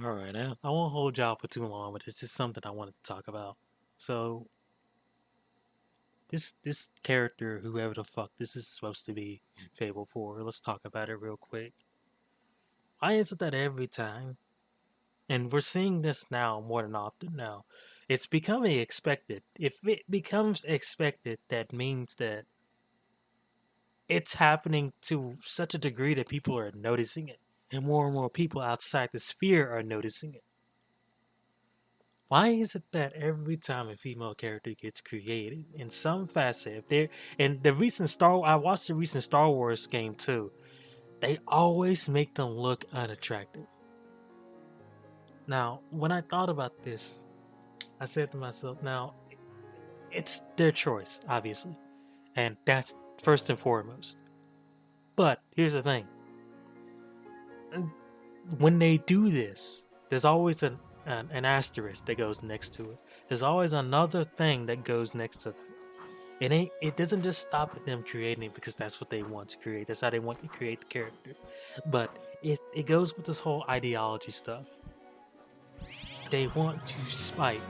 All right, I won't hold y'all for too long, but it's just something I wanted to talk about. So this character, whoever the fuck this is supposed to be, Fable 4. Let's talk about it real quick. Why is it that every time, and we're seeing this now more than often now, it's becoming expected. If it becomes expected, that means that it's happening to such a degree that people are noticing it, and more people outside the sphere are noticing it. Why is it that every time a female character gets created in some facet, if they're and the recent I watched the recent Star Wars game too, they always make them look unattractive. Now, when I thought about this, I said to myself, now it's their choice, obviously, and that's first and foremost. But here's the thing: when they do this, there's always an asterisk that goes next to it. There's always another thing that goes next to that. It doesn't just stop at them creating it because that's what they want to create. That's how they want to create the character. But it goes with this whole ideology stuff. They want to spite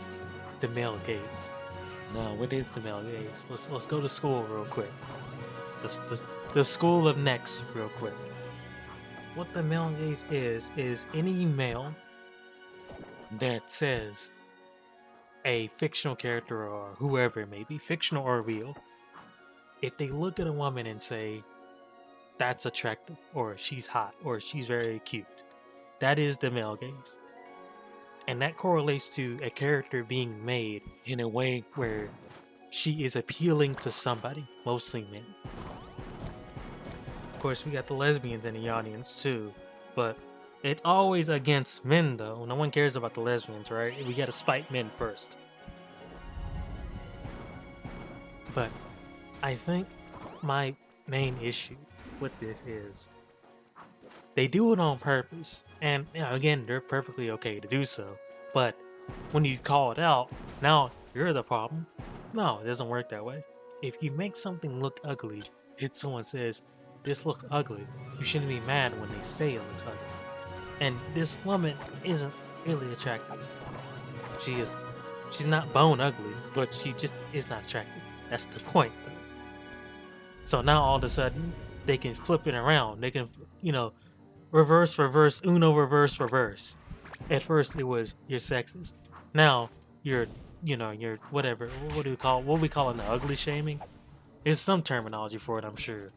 the male gaze. Now, what is the male gaze? Let's go to school real quick. The school of Nex real quick. What the male gaze is any male that says a fictional character or whoever it may be, fictional or real, if they look at a woman and say, that's attractive, or she's hot, or she's very cute, that is the male gaze. And that correlates to a character being made in a way where she is appealing to somebody, mostly men. Of course, we got the lesbians in the audience too, but it's always against men though. No one cares about the lesbians, right? We gotta spite men first. But I think my main issue with this is they do it on purpose. And again, they're perfectly okay to do so. But when you call it out, now you're the problem. No, it doesn't work that way. If you make something look ugly, if someone says, this looks ugly, you shouldn't be mad when they say it looks ugly. And this woman isn't really attractive. She's not bone ugly, but she just is not attractive. That's the point, though. So now all of a sudden, they can flip it around. They can, reverse, reverse, uno, reverse, reverse. At first, it was you're sexist. Now you're, you're whatever. What do we call? What we call it? The ugly shaming. There's some terminology for it, I'm sure.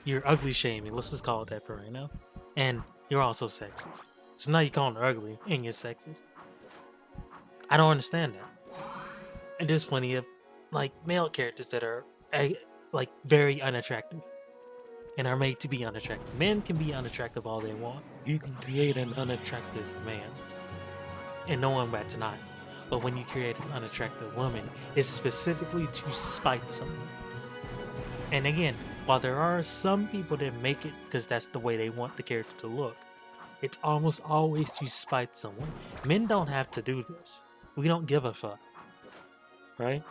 You're ugly shaming. Let's just call it that for right now. And you're also sexist. So now you're calling her ugly and you're sexist. I don't understand that. And there's plenty of male characters that are very unattractive and are made to be unattractive. Men can be unattractive all they want. You can create an unattractive man, and no one bats an eye. But when you create an unattractive woman, it's specifically to spite someone. And again, while there are some people that make it because that's the way they want the character to look, it's almost always to spite someone. Men don't have to do this. We don't give a fuck, right?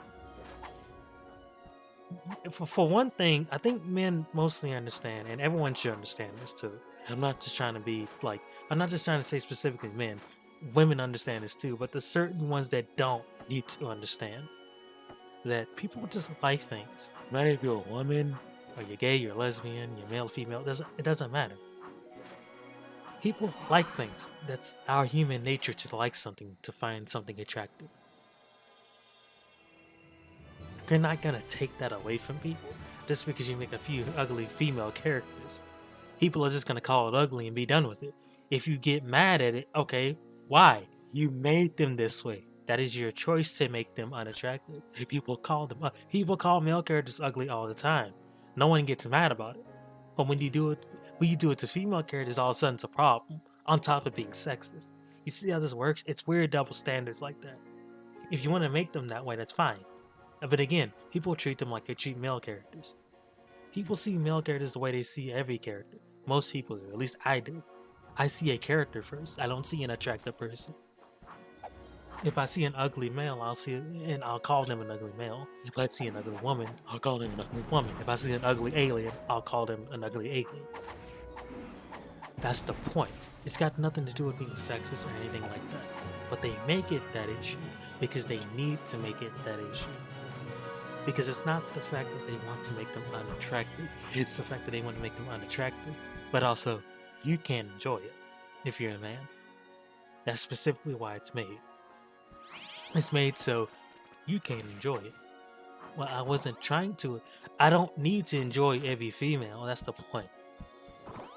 For one thing, I think men mostly understand, and everyone should understand this too. I'm not just trying to I'm not just trying to say specifically men. Women understand this too, but the certain ones that don't need to understand that people just like things. No matter if you're a woman, or you're gay, you're lesbian, you're male, female, it doesn't matter. People like things. That's our human nature to like something, to find something attractive. You're not gonna take that away from people just because you make a few ugly female characters. People are just gonna call it ugly and be done with it. If you get mad at it, okay, why? You made them this way. That is your choice to make them unattractive. If people call male characters ugly all the time. No one gets mad about it. But when you do it to female characters, all of a sudden it's a problem. On top of being sexist. You see how this works? It's weird double standards like that. If you want to make them that way, that's fine. But again, people treat them like they treat male characters. People see male characters the way they see every character. Most people do, at least I do. I see a character first. I don't see an attractive person. If I see an ugly male, I'll call them an ugly male. If I see an ugly woman, I'll call them an ugly woman. If I see an ugly alien, I'll call them an ugly alien. That's the point. It's got nothing to do with being sexist or anything like that. But they make it that issue because they need to make it that issue. Because it's not the fact that they want to make them unattractive, it's the fact that they want to make them unattractive, but also you can't enjoy it if you're a man. That's specifically why it's made. It's made so you can't enjoy it. Well, I wasn't trying to. I don't need to enjoy every female. That's the point.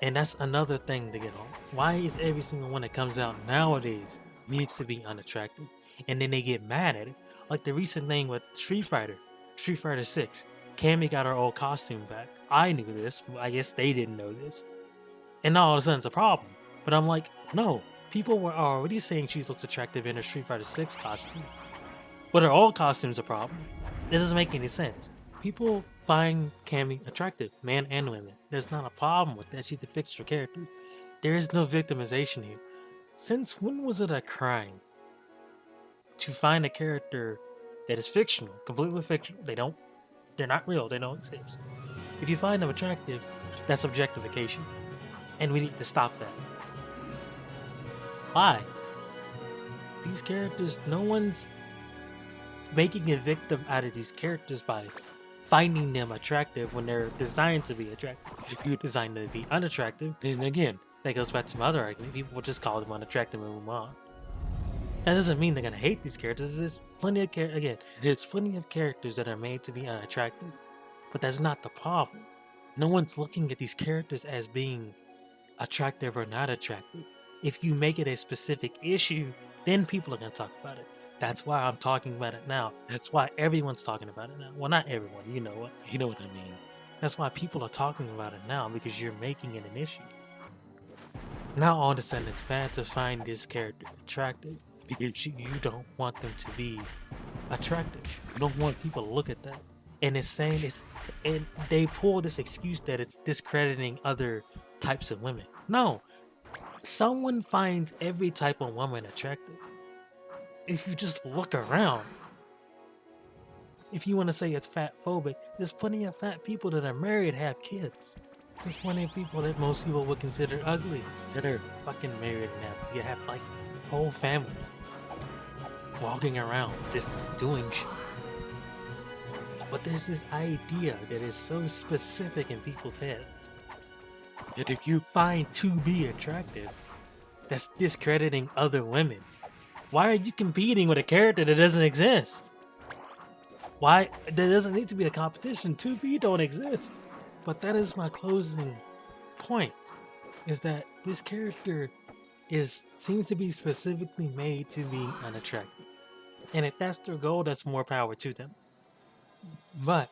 And that's another thing to get on. Why is every single one that comes out nowadays needs to be unattractive? And then they get mad at it. Like the recent thing with Street Fighter 6. Cammy got her old costume back. I knew this, but I guess they didn't know this. And now all of a sudden it's a problem. But I'm like, no. People were already saying she looks attractive in her Street Fighter 6 costume. But her old costume's a problem. It doesn't make any sense. People find Cammy attractive, men and women. There's not a problem with that. She's a fictional character. There is no victimization here. Since when was it a crime to find a character that is fictional, completely fictional? They're not real. They don't exist. If you find them attractive, that's objectification. And we need to stop that. Why? These characters, no one's making a victim out of these characters by finding them attractive when they're designed to be attractive. If you design them to be unattractive, then again, that goes back to my other argument. People will just call them unattractive and move on. That doesn't mean they're gonna hate these characters. There's plenty of there's plenty of characters that are made to be unattractive, but that's not the problem. No one's looking at these characters as being attractive or not attractive. If you make it a specific issue, then people are gonna talk about it. That's why I'm talking about it now. That's why everyone's talking about it now. Well, not everyone. You know what? You know what I mean. That's why people are talking about it now, because you're making it an issue. Now all of a sudden it's bad to find this character attractive because you don't want them to be attractive. You don't want people to look at that. And it's saying and they pull this excuse that it's discrediting other types of women. No. Someone finds every type of woman attractive. If you just look around. If you want to say it's fat phobic, there's plenty of fat people that are married, have kids. There's plenty of people that most people would consider ugly that are fucking married and have like whole families walking around just doing shit. But there's this idea that is so specific in people's heads that if you find to be attractive, that's discrediting other women. Why are you competing with a character that doesn't exist? Why? There doesn't need to be a competition. 2B don't exist. But that is my closing point, is that this character seems to be specifically made to be unattractive. And if that's their goal, that's more power to them. But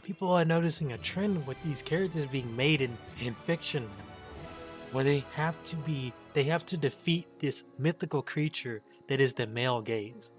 people are noticing a trend with these characters being made in fiction, where they have to defeat this mythical creature that is the male gaze.